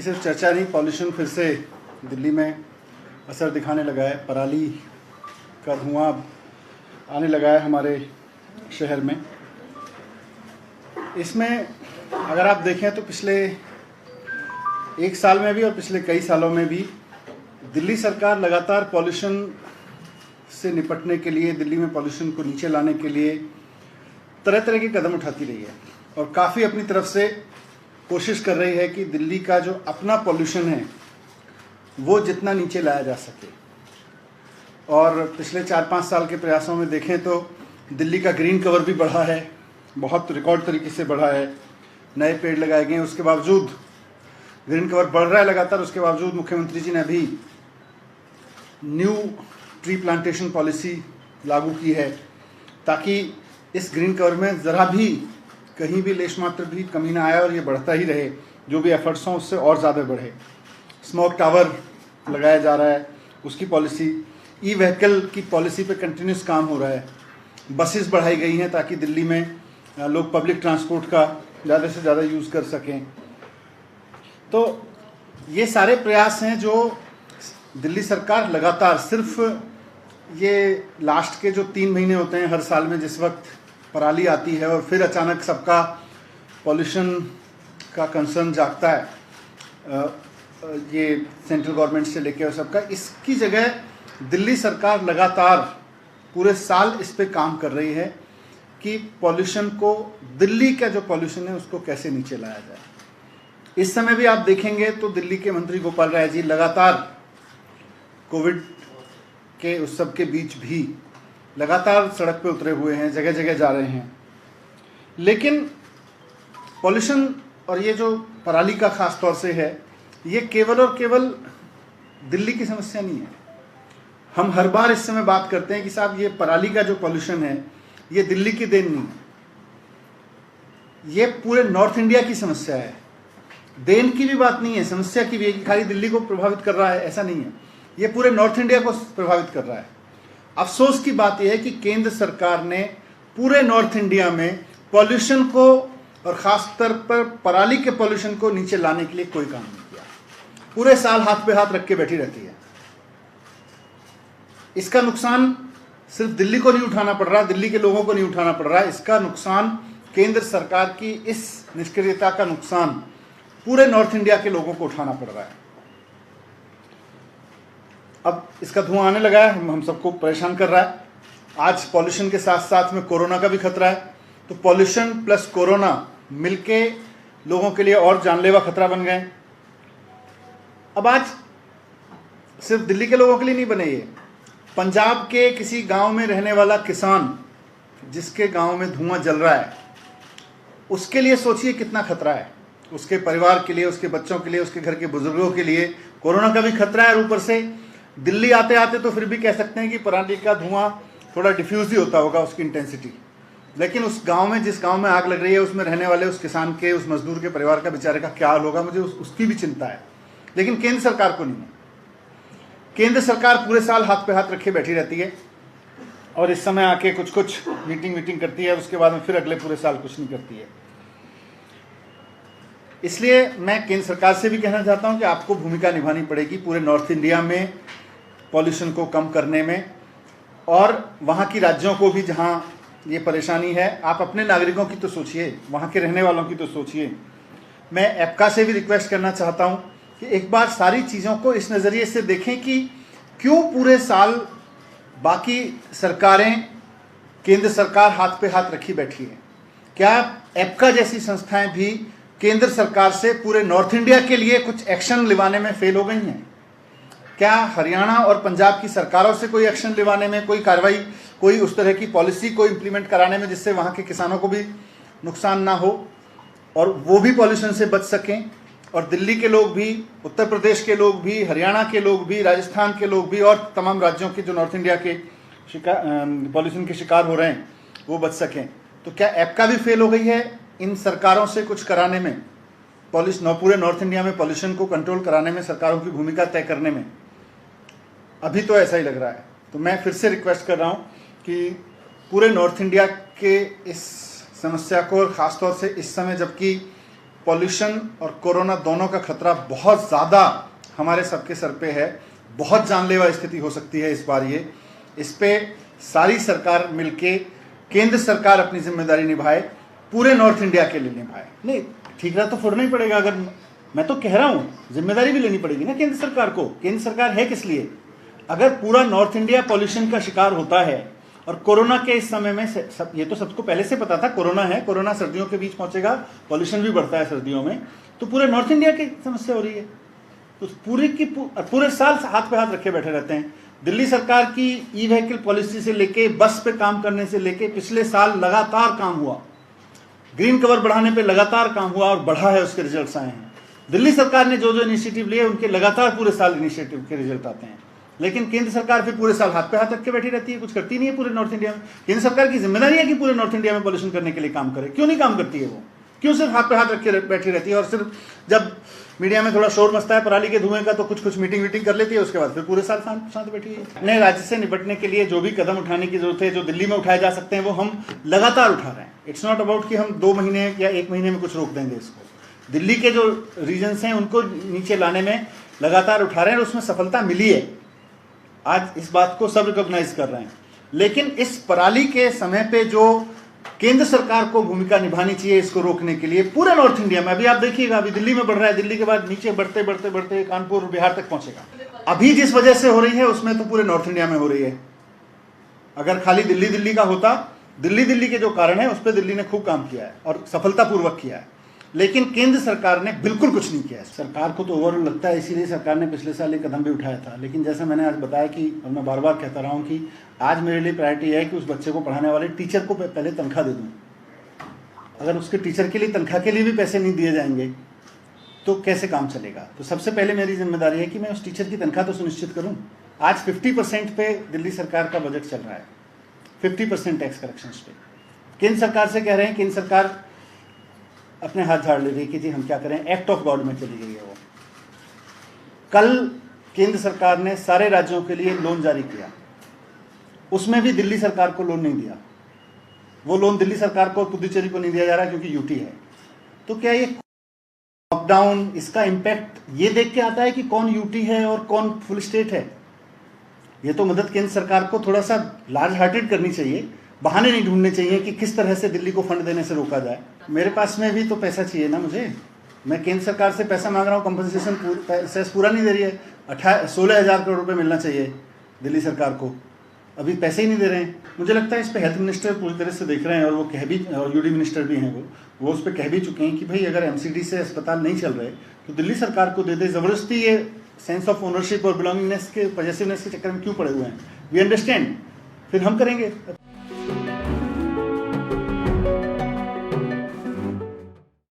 की सिर्फ चर्चा नहीं, पॉल्यूशन फिर से दिल्ली में असर दिखाने लगा है। पराली का धुआं आने लगा है हमारे शहर में। इसमें अगर आप देखें तो पिछले एक साल में भी और पिछले कई सालों में भी दिल्ली सरकार लगातार पॉल्यूशन से निपटने के लिए, दिल्ली में पॉल्यूशन को नीचे लाने के लिए तरह तरह के कदम उठाती रही है और काफ़ी अपनी तरफ से कोशिश कर रही है कि दिल्ली का जो अपना पॉल्यूशन है वो जितना नीचे लाया जा सके। और पिछले 4-5 साल के प्रयासों में देखें तो दिल्ली का ग्रीन कवर भी बढ़ा है, बहुत रिकॉर्ड तरीके से बढ़ा है। नए पेड़ लगाए गए हैं, उसके बावजूद ग्रीन कवर बढ़ रहा है लगातार। उसके बावजूद मुख्यमंत्री जी ने अभी न्यू ट्री प्लांटेशन पॉलिसी लागू की है ताकि इस ग्रीन कवर में ज़रा भी कहीं भी लेश मात्र भी कमी ना आए और ये बढ़ता ही रहे। जो भी एफर्ट्स हों उससे और ज़्यादा बढ़े। स्मोक टावर लगाया जा रहा है, उसकी पॉलिसी, ई व्हीकल की पॉलिसी पे कंटिन्यूस काम हो रहा है। बसेस बढ़ाई गई हैं ताकि दिल्ली में लोग पब्लिक ट्रांसपोर्ट का ज़्यादा से ज़्यादा यूज़ कर सकें। तो ये सारे प्रयास हैं जो दिल्ली सरकार लगातार, सिर्फ ये लास्ट के जो 3 महीने होते हैं हर साल में, जिस वक्त पराली आती है और फिर अचानक सबका पॉल्यूशन का कंसर्न जागता है, ये सेंट्रल गवर्नमेंट से लेकर और सबका, इसकी जगह दिल्ली सरकार लगातार पूरे साल इस पे काम कर रही है कि पॉल्यूशन को, दिल्ली का जो पॉल्यूशन है उसको कैसे नीचे लाया जाए। इस समय भी आप देखेंगे तो दिल्ली के मंत्री गोपाल राय जी लगातार कोविड के उस सब के बीच भी लगातार सड़क पे उतरे हुए हैं, जगह जगह जा रहे हैं। लेकिन पॉल्यूशन और ये जो पराली का ख़ास तौर से है, ये केवल और केवल दिल्ली की समस्या नहीं है। हम हर बार इस समय बात करते हैं कि साहब ये पराली का जो पॉल्यूशन है ये दिल्ली की देन नहीं है, ये पूरे नॉर्थ इंडिया की समस्या है। देन की भी बात नहीं है, समस्या की भी है कि खाली दिल्ली को प्रभावित कर रहा है, ऐसा नहीं है। ये पूरे नॉर्थ इंडिया को प्रभावित कर रहा है। अफसोस की बात यह है कि केंद्र सरकार ने पूरे नॉर्थ इंडिया में पॉल्यूशन को और ख़ास तौर पर पराली के पॉल्यूशन को नीचे लाने के लिए कोई काम नहीं किया। पूरे साल हाथ पे हाथ रख के बैठी रहती है। इसका नुकसान सिर्फ दिल्ली को नहीं उठाना पड़ रहा, दिल्ली के लोगों को नहीं उठाना पड़ रहा है। इसका नुकसान, केंद्र सरकार की इस निष्क्रियता का नुकसान पूरे नॉर्थ इंडिया के लोगों को उठाना पड़ रहा है। अब इसका धुआं आने लगा है, हम सबको परेशान कर रहा है। आज पॉल्यूशन के साथ साथ में कोरोना का भी खतरा है, तो पॉल्यूशन प्लस कोरोना मिलके लोगों के लिए और जानलेवा खतरा बन गए। अब आज सिर्फ दिल्ली के लोगों के लिए नहीं बने ये, पंजाब के किसी गांव में रहने वाला किसान जिसके गांव में धुआं जल रहा है, उसके लिए सोचिए कितना खतरा है। उसके परिवार के लिए, उसके बच्चों के लिए, उसके घर के बुजुर्गों के लिए कोरोना का भी खतरा है। और ऊपर से दिल्ली आते आते तो फिर भी कह सकते हैं कि पराली का धुआं थोड़ा डिफ्यूज ही होता होगा उसकी इंटेंसिटी, लेकिन उस गांव में, जिस गांव में आग लग रही है, उसमें रहने वाले उस किसान के, उस मजदूर के परिवार का, बेचारे का क्या हाल होगा, मुझे उसकी भी चिंता है। लेकिन केंद्र सरकार को नहीं है। केंद्र सरकार पूरे साल हाथ पे हाथ रखे बैठी रहती है और इस समय आके कुछ कुछ मीटिंग करती है, उसके बाद में फिर अगले पूरे साल कुछ नहीं करती है। इसलिए मैं केंद्र सरकार से भी कहना चाहता हूं कि आपको भूमिका निभानी पड़ेगी पूरे नॉर्थ इंडिया में पॉल्यूशन को कम करने में, और वहाँ की राज्यों को भी जहाँ ये परेशानी है, आप अपने नागरिकों की तो सोचिए, वहाँ के रहने वालों की तो सोचिए। मैं एप्का से भी रिक्वेस्ट करना चाहता हूँ कि एक बार सारी चीज़ों को इस नज़रिए से देखें कि क्यों पूरे साल बाकी सरकारें, केंद्र सरकार हाथ पे हाथ रखी बैठी है। क्या एप्का जैसी संस्थाएं भी केंद्र सरकार से पूरे नॉर्थ इंडिया के लिए कुछ एक्शन लिवाने में फेल हो गई हैं? क्या हरियाणा और पंजाब की सरकारों से कोई एक्शन लिवाने में, कोई कार्रवाई, कोई उस तरह की पॉलिसी को इम्प्लीमेंट कराने में जिससे वहाँ के किसानों को भी नुकसान ना हो और वो भी पॉल्यूशन से बच सकें, और दिल्ली के लोग भी, उत्तर प्रदेश के लोग भी, हरियाणा के लोग भी, राजस्थान के लोग भी और तमाम राज्यों के जो नॉर्थ इंडिया के पॉल्यूशन के शिकार हो रहे हैं वो बच सकें? तो क्या एप्का भी फेल हो गई है इन सरकारों से कुछ कराने में, पूरे नॉर्थ इंडिया में पॉल्यूशन को कंट्रोल कराने में सरकारों की भूमिका तय करने में? अभी तो ऐसा ही लग रहा है। तो मैं फिर से रिक्वेस्ट कर रहा हूँ कि पूरे नॉर्थ इंडिया के इस समस्या को, और ख़ास तौर से इस समय जबकि पॉल्यूशन और कोरोना दोनों का खतरा बहुत ज़्यादा हमारे सबके सर पे है। बहुत जानलेवा स्थिति हो सकती है इस बार। ये इस पे सारी सरकार मिलके, केंद्र सरकार अपनी जिम्मेदारी निभाए, पूरे नॉर्थ इंडिया के लिए निभाए। नहीं, ठीकरा तो फोड़ना ही पड़ेगा। अगर मैं तो कह रहा हूँ जिम्मेदारी भी लेनी पड़ेगी ना केंद्र सरकार को। केंद्र सरकार है किस लिए? अगर पूरा नॉर्थ इंडिया पॉल्यूशन का शिकार होता है और कोरोना के इस समय में ये तो सबको पहले से पता था कोरोना है, कोरोना सर्दियों के बीच पहुंचेगा, पॉल्यूशन भी बढ़ता है सर्दियों में, तो पूरे नॉर्थ इंडिया की समस्या हो रही है। तो पूरे साल हाथ पे हाथ रखे बैठे रहते हैं। दिल्ली सरकार की ई व्हीकल पॉलिसी से लेके, बस पे काम करने से लेके पिछले साल लगातार काम हुआ। ग्रीन कवर बढ़ाने पे लगातार काम हुआ और बढ़ा है, उसके रिजल्ट्स आए हैं। दिल्ली सरकार ने जो जो इनिशिएटिव लिए उनके लगातार पूरे साल इनिशिएटिव के रिजल्ट आते हैं। लेकिन केंद्र सरकार फिर पूरे साल हाथ पे हाथ रख के बैठी रहती है, कुछ करती नहीं है पूरे नॉर्थ इंडिया में। केंद्र सरकार की जिम्मेदारी है कि पूरे नॉर्थ इंडिया में पॉल्यूशन करने के लिए काम करे। क्यों नहीं काम करती है वो? क्यों सिर्फ हाथ पे हाथ रख के बैठी रहती है? और सिर्फ जब मीडिया में थोड़ा शोर मचता है पराली के धुएं का तो कुछ मीटिंग कर लेती है, उसके बाद फिर पूरे साल शांत बैठी है। अपने राज्य से निपटने के लिए जो भी कदम उठाने की जरूरत है, जो दिल्ली में उठाए जा सकते हैं, वो हम लगातार उठा रहे हैं। इट्स नॉट अबाउट कि हम 2 महीने या 1 महीने में कुछ रोक देंगे इसको। दिल्ली के जो रीजन्स हैं उनको नीचे लाने में लगातार उठा रहे हैं और उसमें सफलता मिली है। आज इस बात को सब रिकॉग्नाइज कर रहे हैं। लेकिन इस पराली के समय पे जो केंद्र सरकार को भूमिका निभानी चाहिए इसको रोकने के लिए पूरे नॉर्थ इंडिया में, अभी आप देखिएगा, अभी दिल्ली में बढ़ रहा है, दिल्ली के बाद नीचे बढ़ते बढ़ते बढ़ते कानपुर, बिहार तक पहुंचेगा। अभी जिस वजह से हो रही है उसमें तो पूरे नॉर्थ इंडिया में हो रही है। अगर खाली दिल्ली का होता, दिल्ली के जो कारण है उस पर दिल्ली ने खूब काम किया है और सफलतापूर्वक किया है। लेकिन केंद्र सरकार ने बिल्कुल कुछ नहीं किया है। सरकार को तो ओवरऑल लगता है, इसीलिए सरकार ने पिछले साल एक कदम भी उठाया था। लेकिन जैसा मैंने आज बताया कि, और मैं बार बार कहता रहा हूँ कि आज मेरे लिए प्रायोरिटी है कि उस बच्चे को पढ़ाने वाले टीचर को पहले तनख्वाह दे दूँ। अगर उसके टीचर के लिए तनख्वाह के लिए भी पैसे नहीं दिए जाएंगे तो कैसे काम चलेगा? तो सबसे पहले मेरी जिम्मेदारी है कि मैं उस टीचर की तनख्वाह तो सुनिश्चित करूँ। आज 50% पे दिल्ली सरकार का बजट चल रहा है, 50% टैक्स कलेक्शंस पे। केंद्र सरकार से कह रहे हैं, केंद्र सरकार अपने हाथ झाड़ ले रही है कि जी हम क्या करें, एक्ट ऑफ गॉड में चली गई है वो। कल केंद्र सरकार ने सारे राज्यों के लिए लोन जारी किया, उसमें भी दिल्ली सरकार को लोन नहीं दिया। वो लोन दिल्ली सरकार को, पुदुचेरी को नहीं दिया जा रहा क्योंकि यूटी है। तो क्या ये लॉकडाउन, इसका इम्पैक्ट ये देख के आता है कि कौन यूटी है और कौन फुल स्टेट है? ये तो मदद केंद्र सरकार को थोड़ा सा लार्ज हार्टेड करनी चाहिए, बहाने नहीं ढूंढने चाहिए कि किस तरह से दिल्ली को फंड देने से रोका जाए। मेरे पास में भी तो पैसा चाहिए ना मुझे। मैं केंद्र सरकार से पैसा मांग रहा हूँ, कंपनसेशन पूरा नहीं दे रही है। 16,000 करोड़ रुपए मिलना चाहिए दिल्ली सरकार को, अभी पैसे ही नहीं दे रहे हैं। मुझे लगता है इस पे हेल्थ मिनिस्टर पूरी तरह से देख रहे हैं और वो कह भी, और यूडी मिनिस्टर भी हैं, वो उस पर कह भी चुके हैं कि भाई अगर एमसीडी से अस्पताल नहीं चल रहे तो दिल्ली सरकार को दे दे। ज़बरदस्ती ये सेंस ऑफ ओनरशिप और बिलोंगिंगनेस के, पॉजिटिवनेस के चक्कर में क्यों पड़े हुए हैं? वी अंडरस्टैंड, फिर हम करेंगे।